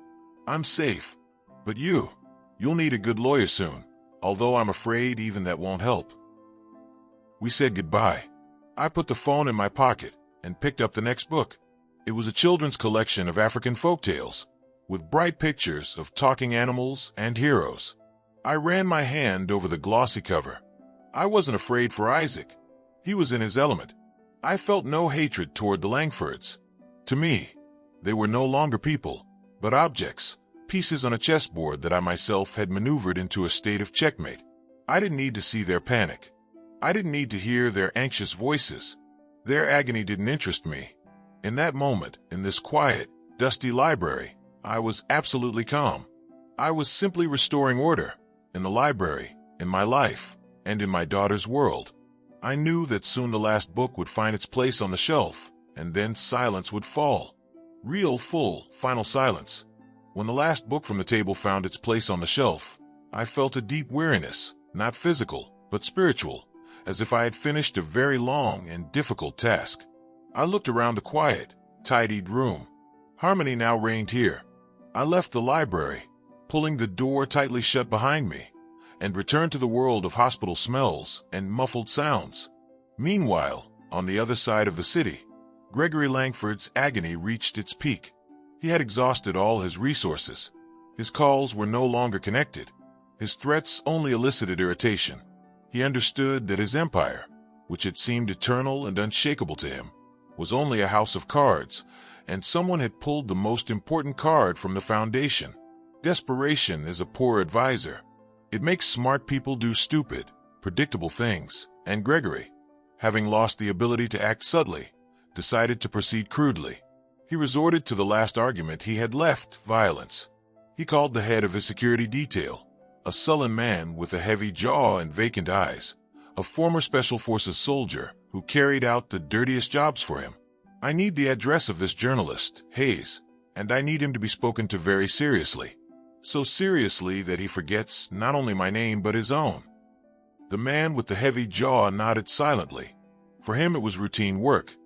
I'm safe. But you'll need a good lawyer soon, although I'm afraid even that won't help." We said goodbye. I put the phone in my pocket and picked up the next book. It was a children's collection of African folktales, with bright pictures of talking animals and heroes. I ran my hand over the glossy cover. I wasn't afraid for Isaac. He was in his element. I felt no hatred toward the Langfords. To me, they were no longer people, but objects, pieces on a chessboard that I myself had maneuvered into a state of checkmate. I didn't need to see their panic. I didn't need to hear their anxious voices. Their agony didn't interest me. In that moment, in this quiet, dusty library, I was absolutely calm. I was simply restoring order, in the library, in my life, and in my daughter's world. I knew that soon the last book would find its place on the shelf, and then silence would fall. Real, full, final silence. When the last book from the table found its place on the shelf, I felt a deep weariness, not physical, but spiritual, as if I had finished a very long and difficult task. I looked around the quiet, tidied room. Harmony now reigned here. I left the library, pulling the door tightly shut behind me, and returned to the world of hospital smells and muffled sounds. Meanwhile, on the other side of the city, Gregory Langford's agony reached its peak. He had exhausted all his resources. His calls were no longer connected. His threats only elicited irritation. He understood that his empire, which had seemed eternal and unshakable to him, was only a house of cards, and someone had pulled the most important card from the foundation. Desperation is a poor advisor. It makes smart people do stupid, predictable things, and Gregory, having lost the ability to act subtly, decided to proceed crudely. He resorted to the last argument he had left: violence. He called the head of his security detail, a sullen man with a heavy jaw and vacant eyes, a former Special Forces soldier who carried out the dirtiest jobs for him. "I need the address of this journalist, Hayes, and I need him to be spoken to very seriously. So seriously that he forgets not only my name but his own." The man with the heavy jaw nodded silently. For him it was routine work.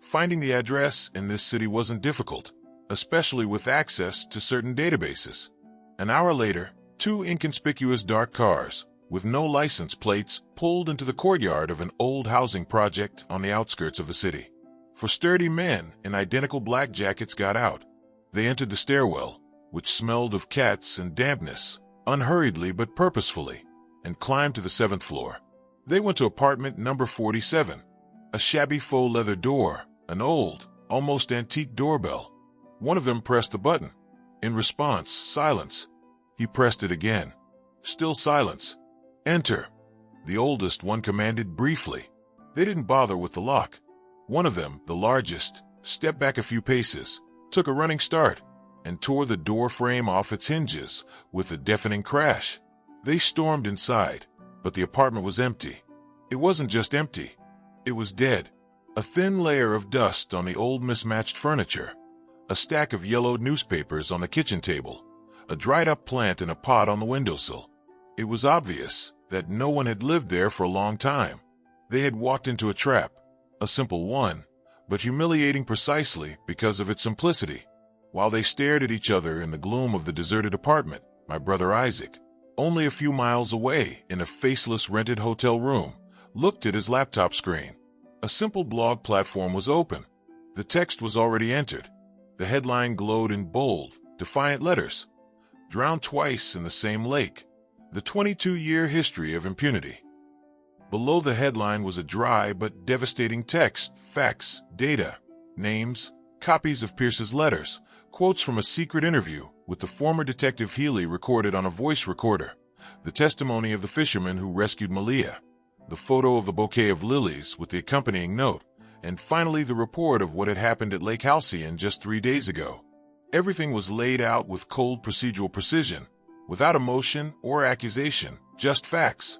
Finding the address in this city wasn't difficult, especially with access to certain databases. An hour later, two inconspicuous dark cars, with no license plates, pulled into the courtyard of an old housing project on the outskirts of the city. Four sturdy men in identical black jackets got out. They entered the stairwell, which smelled of cats and dampness, unhurriedly but purposefully, and climbed to the 7th floor. They went to apartment number 47, a shabby faux leather door, an old, almost antique doorbell. One of them pressed the button. In response, silence. He pressed it again. Still silence. "Enter," the oldest one commanded briefly. They didn't bother with the lock. One of them, the largest, stepped back a few paces, took a running start, and tore the door frame off its hinges with a deafening crash. They stormed inside, but the apartment was empty. It wasn't just empty. It was dead. A thin layer of dust on the old mismatched furniture, a stack of yellowed newspapers on the kitchen table, a dried-up plant in a pot on the windowsill. It was obvious that no one had lived there for a long time. They had walked into a trap, a simple one, but humiliating precisely because of its simplicity. While they stared at each other in the gloom of the deserted apartment, my brother Isaac, only a few miles away in a faceless rented hotel room, looked at his laptop screen. A simple blog platform was open. The text was already entered. The headline glowed in bold, defiant letters. "Drowned twice in the same lake. The 22-year history of impunity." Below the headline was a dry but devastating text: facts, data, names, copies of Pierce's letters, quotes from a secret interview with the former Detective Healy recorded on a voice recorder, the testimony of the fisherman who rescued Malia, the photo of the bouquet of lilies with the accompanying note, and finally the report of what had happened at Lake Halcyon just 3 days ago. Everything was laid out with cold procedural precision, without emotion or accusation, just facts.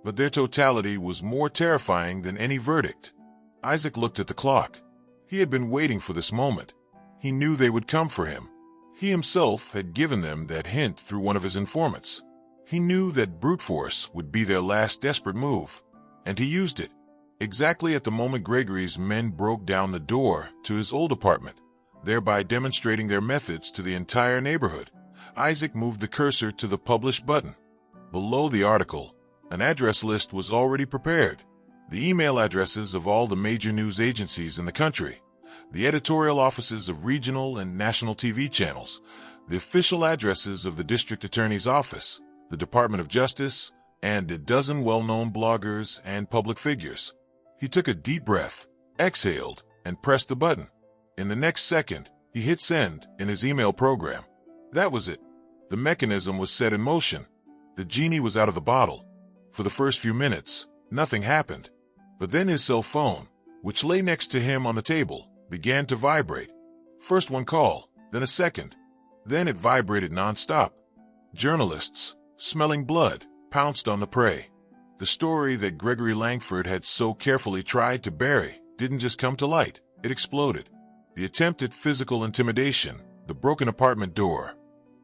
But their totality was more terrifying than any verdict. Isaac looked at the clock. He had been waiting for this moment. He knew they would come for him. He himself had given them that hint through one of his informants. He knew that brute force would be their last desperate move, and he used it. Exactly at the moment Gregory's men broke down the door to his old apartment, thereby demonstrating their methods to the entire neighborhood, Isaac moved the cursor to the publish button. Below the article, an address list was already prepared. The email addresses of all the major news agencies in the country, the editorial offices of regional and national TV channels, the official addresses of the district attorney's office, the Department of Justice, and a dozen well-known bloggers and public figures. He took a deep breath, exhaled, and pressed the button. In the next second, he hit send in his email program. That was it. The mechanism was set in motion. The genie was out of the bottle. For the first few minutes, nothing happened. But then his cell phone, which lay next to him on the table, began to vibrate. First one call, then a second. Then it vibrated nonstop. Journalists, smelling blood, pounced on the prey. The story that Gregory Langford had so carefully tried to bury didn't just come to light, it exploded. The attempt at physical intimidation, the broken apartment door,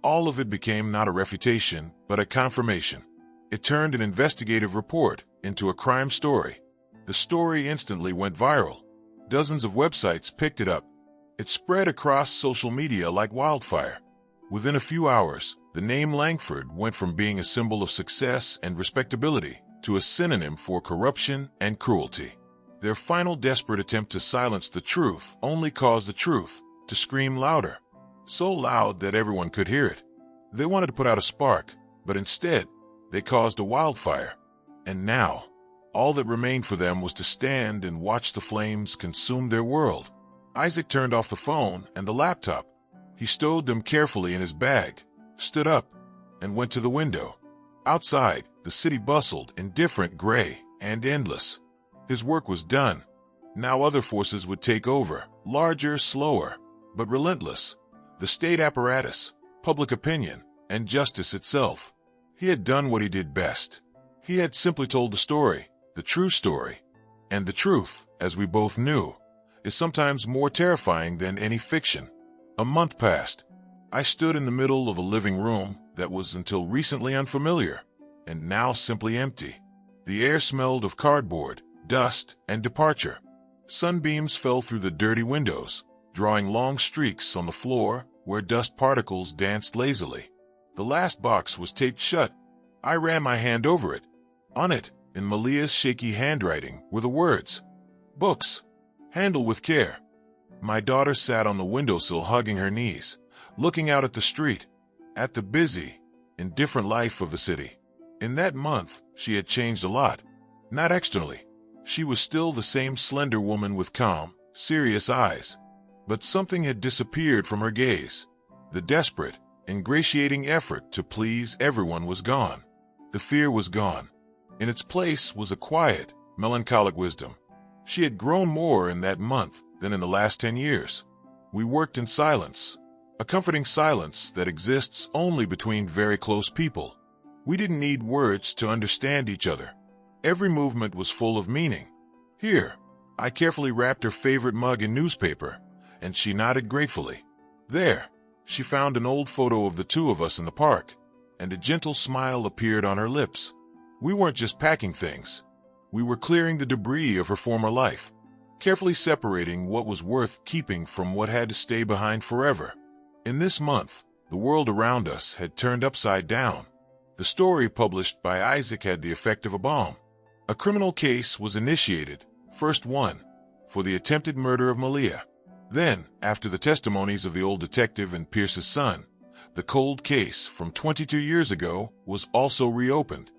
all of it became not a refutation, but a confirmation. It turned an investigative report into a crime story. The story instantly went viral. Dozens of websites picked it up. It spread across social media like wildfire. Within a few hours, the name Langford went from being a symbol of success and respectability to a synonym for corruption and cruelty. Their final desperate attempt to silence the truth only caused the truth to scream louder, so loud that everyone could hear it. They wanted to put out a spark, but instead, they caused a wildfire. And now, all that remained for them was to stand and watch the flames consume their world. Isaac turned off the phone and the laptop. He stowed them carefully in his bag, stood up, and went to the window. Outside, the city bustled, indifferent, gray, and endless. His work was done. Now other forces would take over, larger, slower, but relentless. The state apparatus, public opinion, and justice itself. He had done what he did best. He had simply told the story, the true story. And the truth, as we both knew, is sometimes more terrifying than any fiction. A month passed. I stood in the middle of a living room that was until recently unfamiliar, and now simply empty. The air smelled of cardboard, dust, and departure. Sunbeams fell through the dirty windows, drawing long streaks on the floor where dust particles danced lazily. The last box was taped shut. I ran my hand over it. On it, in Malia's shaky handwriting, were the words, "Books. Handle with care." My daughter sat on the windowsill hugging her knees, looking out at the street, at the busy, indifferent life of the city. In that month, she had changed a lot. Not externally. She was still the same slender woman with calm, serious eyes. But something had disappeared from her gaze. The desperate, ingratiating effort to please everyone was gone. The fear was gone. In its place was a quiet, melancholic wisdom. She had grown more in that month than in the last 10 years. We worked in silence, a comforting silence that exists only between very close people. We didn't need words to understand each other. Every movement was full of meaning. Here, I carefully wrapped her favorite mug in newspaper, and she nodded gratefully. There, she found an old photo of the two of us in the park, and a gentle smile appeared on her lips. We weren't just packing things. We were clearing the debris of her former life, carefully separating what was worth keeping from what had to stay behind forever. In this month, the world around us had turned upside down. The story published by Isaac had the effect of a bomb. A criminal case was initiated, first one, for the attempted murder of Malia. Then, after the testimonies of the old detective and Pierce's son, the cold case from 22 years ago was also reopened.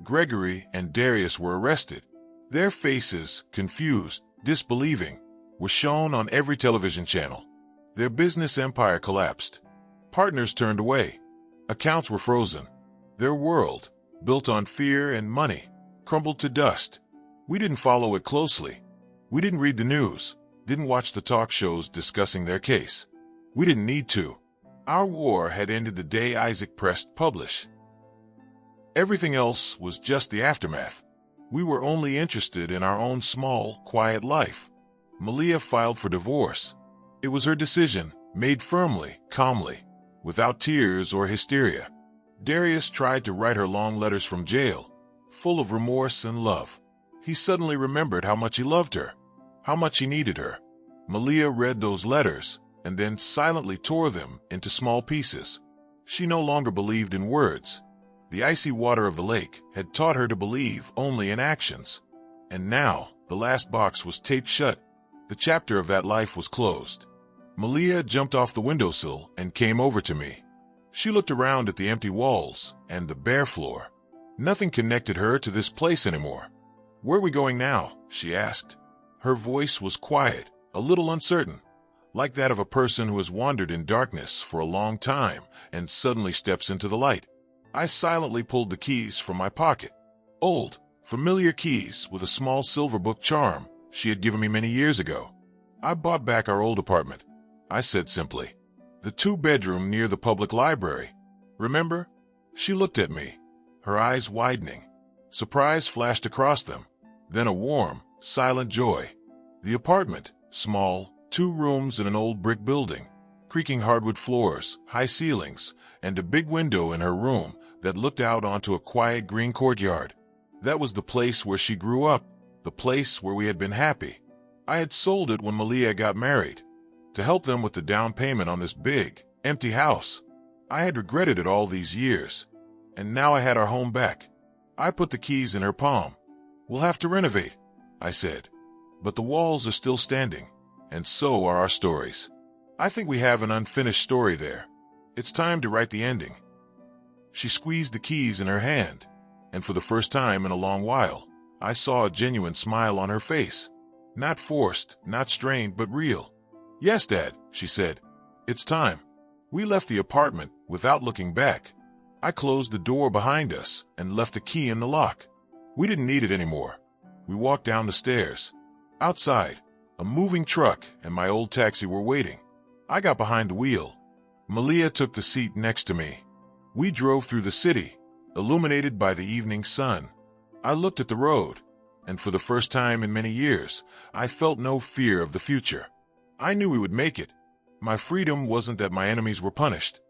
Gregory and Darius were arrested. Their faces, confused, disbelieving, were shown on every television channel. Their business empire collapsed. Partners turned away. Accounts were frozen. Their world, built on fear and money, crumbled to dust. We didn't follow it closely. We didn't read the news, didn't watch the talk shows discussing their case. We didn't need to. Our war had ended the day Isaac pressed publish. Everything else was just the aftermath. We were only interested in our own small, quiet life. Malia filed for divorce. It was her decision, made firmly, calmly, without tears or hysteria. Darius tried to write her long letters from jail, full of remorse and love. He suddenly remembered how much he loved her, how much he needed her. Malia read those letters and then silently tore them into small pieces. She no longer believed in words. The icy water of the lake had taught her to believe only in actions. And now, the last box was taped shut. The chapter of that life was closed. Malia jumped off the windowsill and came over to me. She looked around at the empty walls and the bare floor. Nothing connected her to this place anymore. "Where are we going now?" she asked. Her voice was quiet, a little uncertain, like that of a person who has wandered in darkness for a long time and suddenly steps into the light. I silently pulled the keys from my pocket. Old, familiar keys with a small silver book charm she had given me many years ago. "I bought back our old apartment," I said simply. "The two-bedroom near the public library. Remember?" She looked at me, her eyes widening. Surprise flashed across them, then a warm, silent joy. The apartment, small, 2 rooms in an old brick building, creaking hardwood floors, high ceilings, and a big window in her room that looked out onto a quiet green courtyard. That was the place where she grew up, the place where we had been happy. I had sold it when Malia got married. to help them with the down payment on this big, empty house. I had regretted it all these years, and now I had our home back. I put the keys in her palm. "We'll have to renovate," I said. "But the walls are still standing, and so are our stories. I think we have an unfinished story there. It's time to write the ending." She squeezed the keys in her hand, and for the first time in a long while, I saw a genuine smile on her face. Not forced, not strained, but real. "Yes, Dad," she said. "It's time." We left the apartment without looking back. I closed the door behind us and left the key in the lock. We didn't need it anymore. We walked down the stairs. Outside, a moving truck and my old taxi were waiting. I got behind the wheel. Malia took the seat next to me. We drove through the city, illuminated by the evening sun. I looked at the road, and for the first time in many years, I felt no fear of the future. I knew we would make it. My freedom wasn't that my enemies were punished,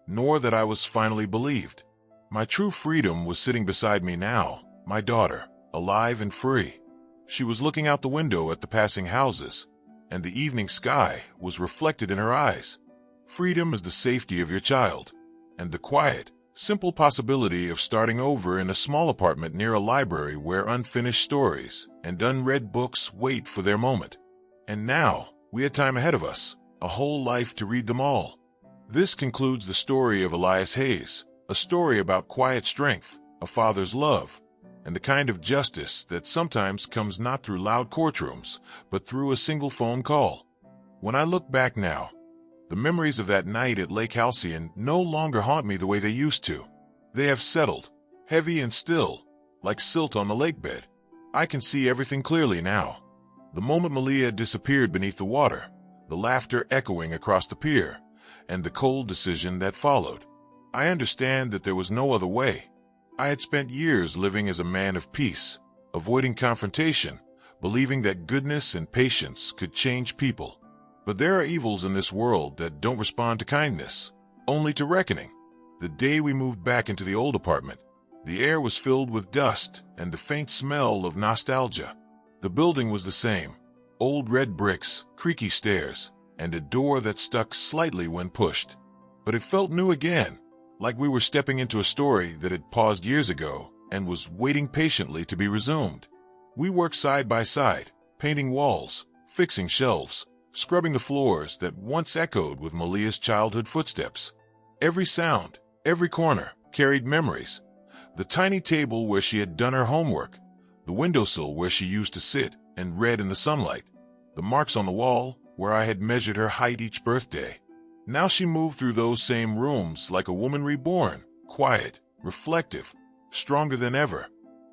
nor that I was finally believed. My true freedom was sitting beside me now, my daughter, alive and free. She was looking out the window at the passing houses, and the evening sky was reflected in her eyes. Freedom is the safety of your child, and the quiet, simple possibility of starting over in a small apartment near a library where unfinished stories and unread books wait for their moment. And now, we had time ahead of us, a whole life to read them all. This concludes the story of Elias Hayes, a story about quiet strength, a father's love, and the kind of justice that sometimes comes not through loud courtrooms, but through a single phone call. When I look back now, the memories of that night at Lake Halcyon no longer haunt me the way they used to. They have settled, heavy and still, like silt on the lake bed. I can see everything clearly now. The moment Malia disappeared beneath the water, the laughter echoing across the pier, and the cold decision that followed. I understand that there was no other way. I had spent years living as a man of peace, avoiding confrontation, believing that goodness and patience could change people. But there are evils in this world that don't respond to kindness, only to reckoning. The day we moved back into the old apartment, the air was filled with dust and the faint smell of nostalgia. The building was the same, old red bricks, creaky stairs, and a door that stuck slightly when pushed. But it felt new again, like we were stepping into a story that had paused years ago and was waiting patiently to be resumed. We worked side by side, painting walls, fixing shelves, scrubbing the floors that once echoed with Malia's childhood footsteps. Every sound, every corner, carried memories. The tiny table where she had done her homework, the windowsill where she used to sit and read in the sunlight, the marks on the wall where I had measured her height each birthday. Now she moved through those same rooms like a woman reborn, quiet, reflective, stronger than ever.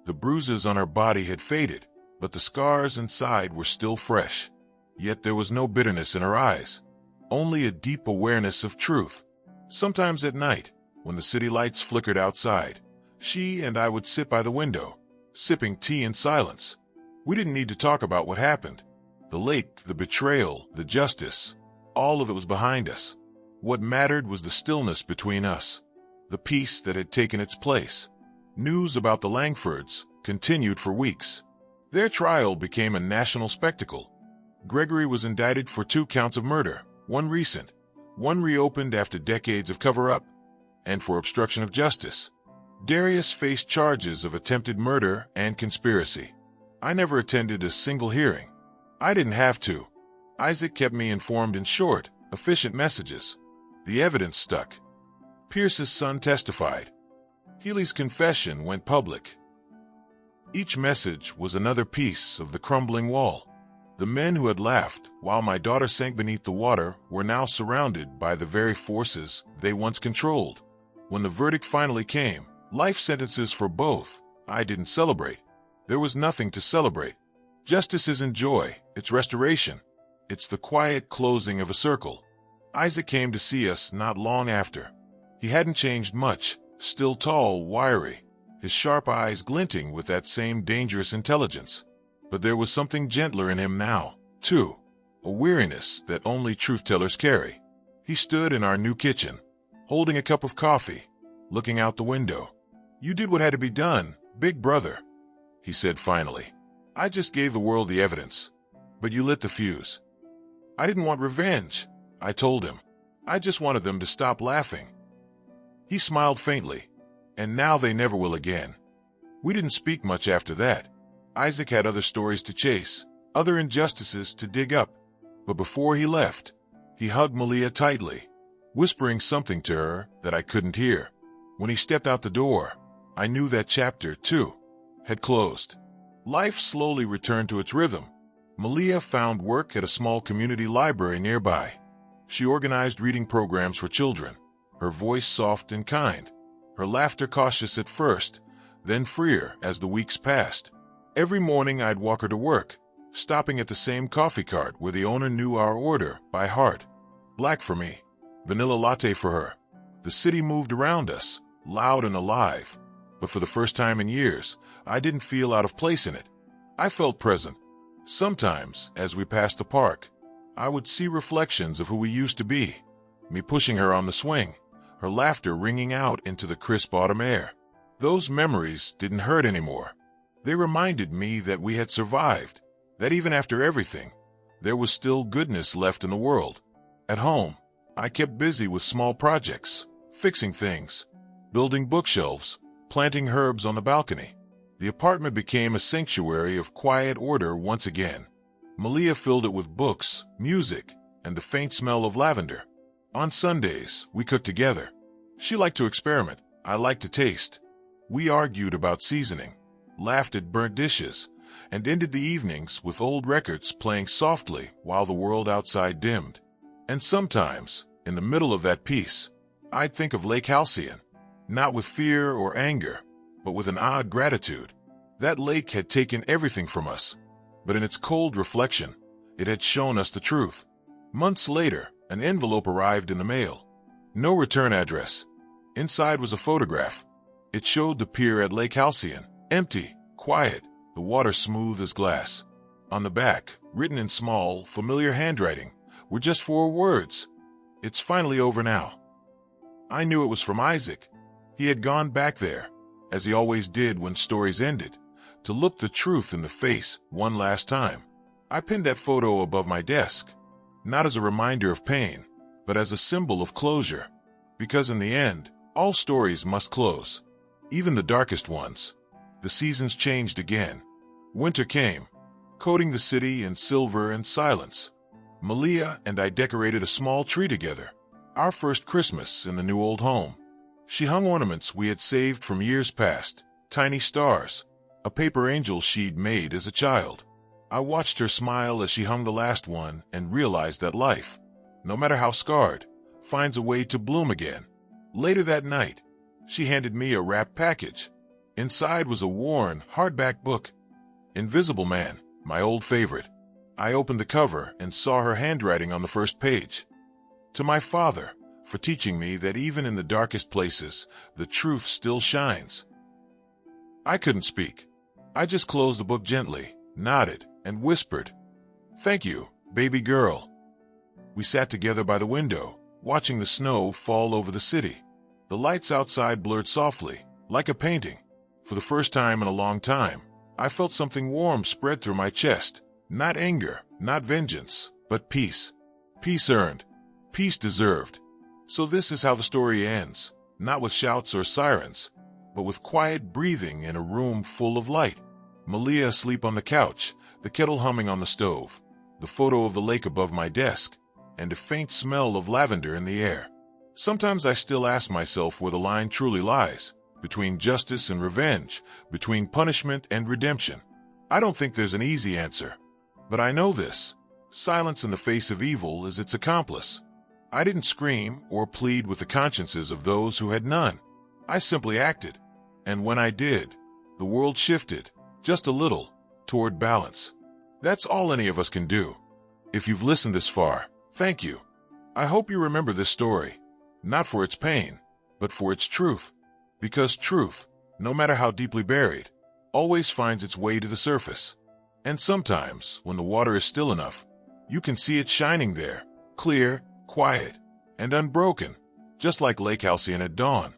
The bruises on her body had faded, but the scars inside were still fresh. Yet there was no bitterness in her eyes, only a deep awareness of truth. Sometimes at night, when the city lights flickered outside, she and I would sit by the window, sipping tea in silence. We didn't need to talk about what happened. The lake, the betrayal, the justice, all of it was behind us. What mattered was the stillness between us, the peace that had taken its place. News about the Langfords continued for weeks. Their trial became a national spectacle. Gregory was indicted for 2 counts of murder, one recent, one reopened after decades of cover-up, and for obstruction of justice. Darius faced charges of attempted murder and conspiracy. I never attended a single hearing. I didn't have to. Isaac kept me informed in short, efficient messages. The evidence stuck. Pierce's son testified. Healy's confession went public. Each message was another piece of the crumbling wall. The men who had laughed while my daughter sank beneath the water were now surrounded by the very forces they once controlled. When the verdict finally came, life sentences for both, I didn't celebrate. There was nothing to celebrate. Justice isn't joy, it's restoration. It's the quiet closing of a circle. Isaac came to see us not long after. He hadn't changed much, still tall, wiry, his sharp eyes glinting with that same dangerous intelligence. But there was something gentler in him now, too, a weariness that only truth-tellers carry. He stood in our new kitchen, holding a cup of coffee, looking out the window. "You did what had to be done, big brother," he said finally. "I just gave the world the evidence, but you lit the fuse." I didn't want revenge, I told him. I just wanted them to stop laughing. He smiled faintly, and now they never will again. We didn't speak much after that. Isaac had other stories to chase, other injustices to dig up. But before he left, he hugged Malia tightly, whispering something to her that I couldn't hear. When he stepped out the door, I knew that chapter, too, had closed. Life slowly returned to its rhythm. Malia found work at a small community library nearby. She organized reading programs for children, her voice soft and kind, her laughter cautious at first, then freer as the weeks passed. Every morning I'd walk her to work, stopping at the same coffee cart where the owner knew our order by heart. Black for me, vanilla latte for her. The city moved around us, loud and alive, but for the first time in years, I didn't feel out of place in it. I felt present. Sometimes, as we passed the park, I would see reflections of who we used to be, me pushing her on the swing, her laughter ringing out into the crisp autumn air. Those memories didn't hurt anymore. They reminded me that we had survived, that even after everything, there was still goodness left in the world. At home, I kept busy with small projects, fixing things, building bookshelves, planting herbs on the balcony. The apartment became a sanctuary of quiet order once again. Malia filled it with books, music, and the faint smell of lavender. On Sundays, we cooked together. She liked to experiment. I liked to taste. We argued about seasoning, laughed at burnt dishes, and ended the evenings with old records playing softly while the world outside dimmed. And sometimes, in the middle of that peace, I'd think of Lake Halcyon, not with fear or anger, but with an odd gratitude. That lake had taken everything from us, but in its cold reflection, it had shown us the truth. Months later, an envelope arrived in the mail. No return address. Inside was a photograph. It showed the pier at Lake Halcyon, empty, quiet, the water smooth as glass. On the back, written in small, familiar handwriting, were just 4 words. "It's finally over now." I knew it was from Isaac. He had gone back there, as he always did when stories ended, to look the truth in the face one last time. I pinned that photo above my desk, not as a reminder of pain, but as a symbol of closure. Because in the end, all stories must close, even the darkest ones. The seasons changed again. Winter came, coating the city in silver and silence. Malia and I decorated a small tree together, our first Christmas in the new old home. She hung ornaments we had saved from years past, tiny stars, a paper angel she'd made as a child. I watched her smile as she hung the last one and realized that life, no matter how scarred, finds a way to bloom again. Later that night, she handed me a wrapped package. Inside was a worn, hardback book, Invisible Man, my old favorite. I opened the cover and saw her handwriting on the first page. "To my father, for teaching me that even in the darkest places, the truth still shines." I couldn't speak. I just closed the book gently, nodded, and whispered, "Thank you, baby girl." We sat together by the window, watching the snow fall over the city. The lights outside blurred softly, like a painting. For the first time in a long time, I felt something warm spread through my chest. Not anger, not vengeance, but peace. Peace earned. Peace deserved. So this is how the story ends, not with shouts or sirens, but with quiet breathing in a room full of light. Malia asleep on the couch, the kettle humming on the stove, the photo of the lake above my desk, and a faint smell of lavender in the air. Sometimes I still ask myself where the line truly lies, between justice and revenge, between punishment and redemption. I don't think there's an easy answer, but I know this: silence in the face of evil is its accomplice. I didn't scream or plead with the consciences of those who had none. I simply acted, and when I did, the world shifted, just a little, toward balance. That's all any of us can do. If you've listened this far, thank you. I hope you remember this story, not for its pain, but for its truth. Because truth, no matter how deeply buried, always finds its way to the surface. And sometimes, when the water is still enough, you can see it shining there, clear, quiet, and unbroken, just like Lake Halcyon at dawn.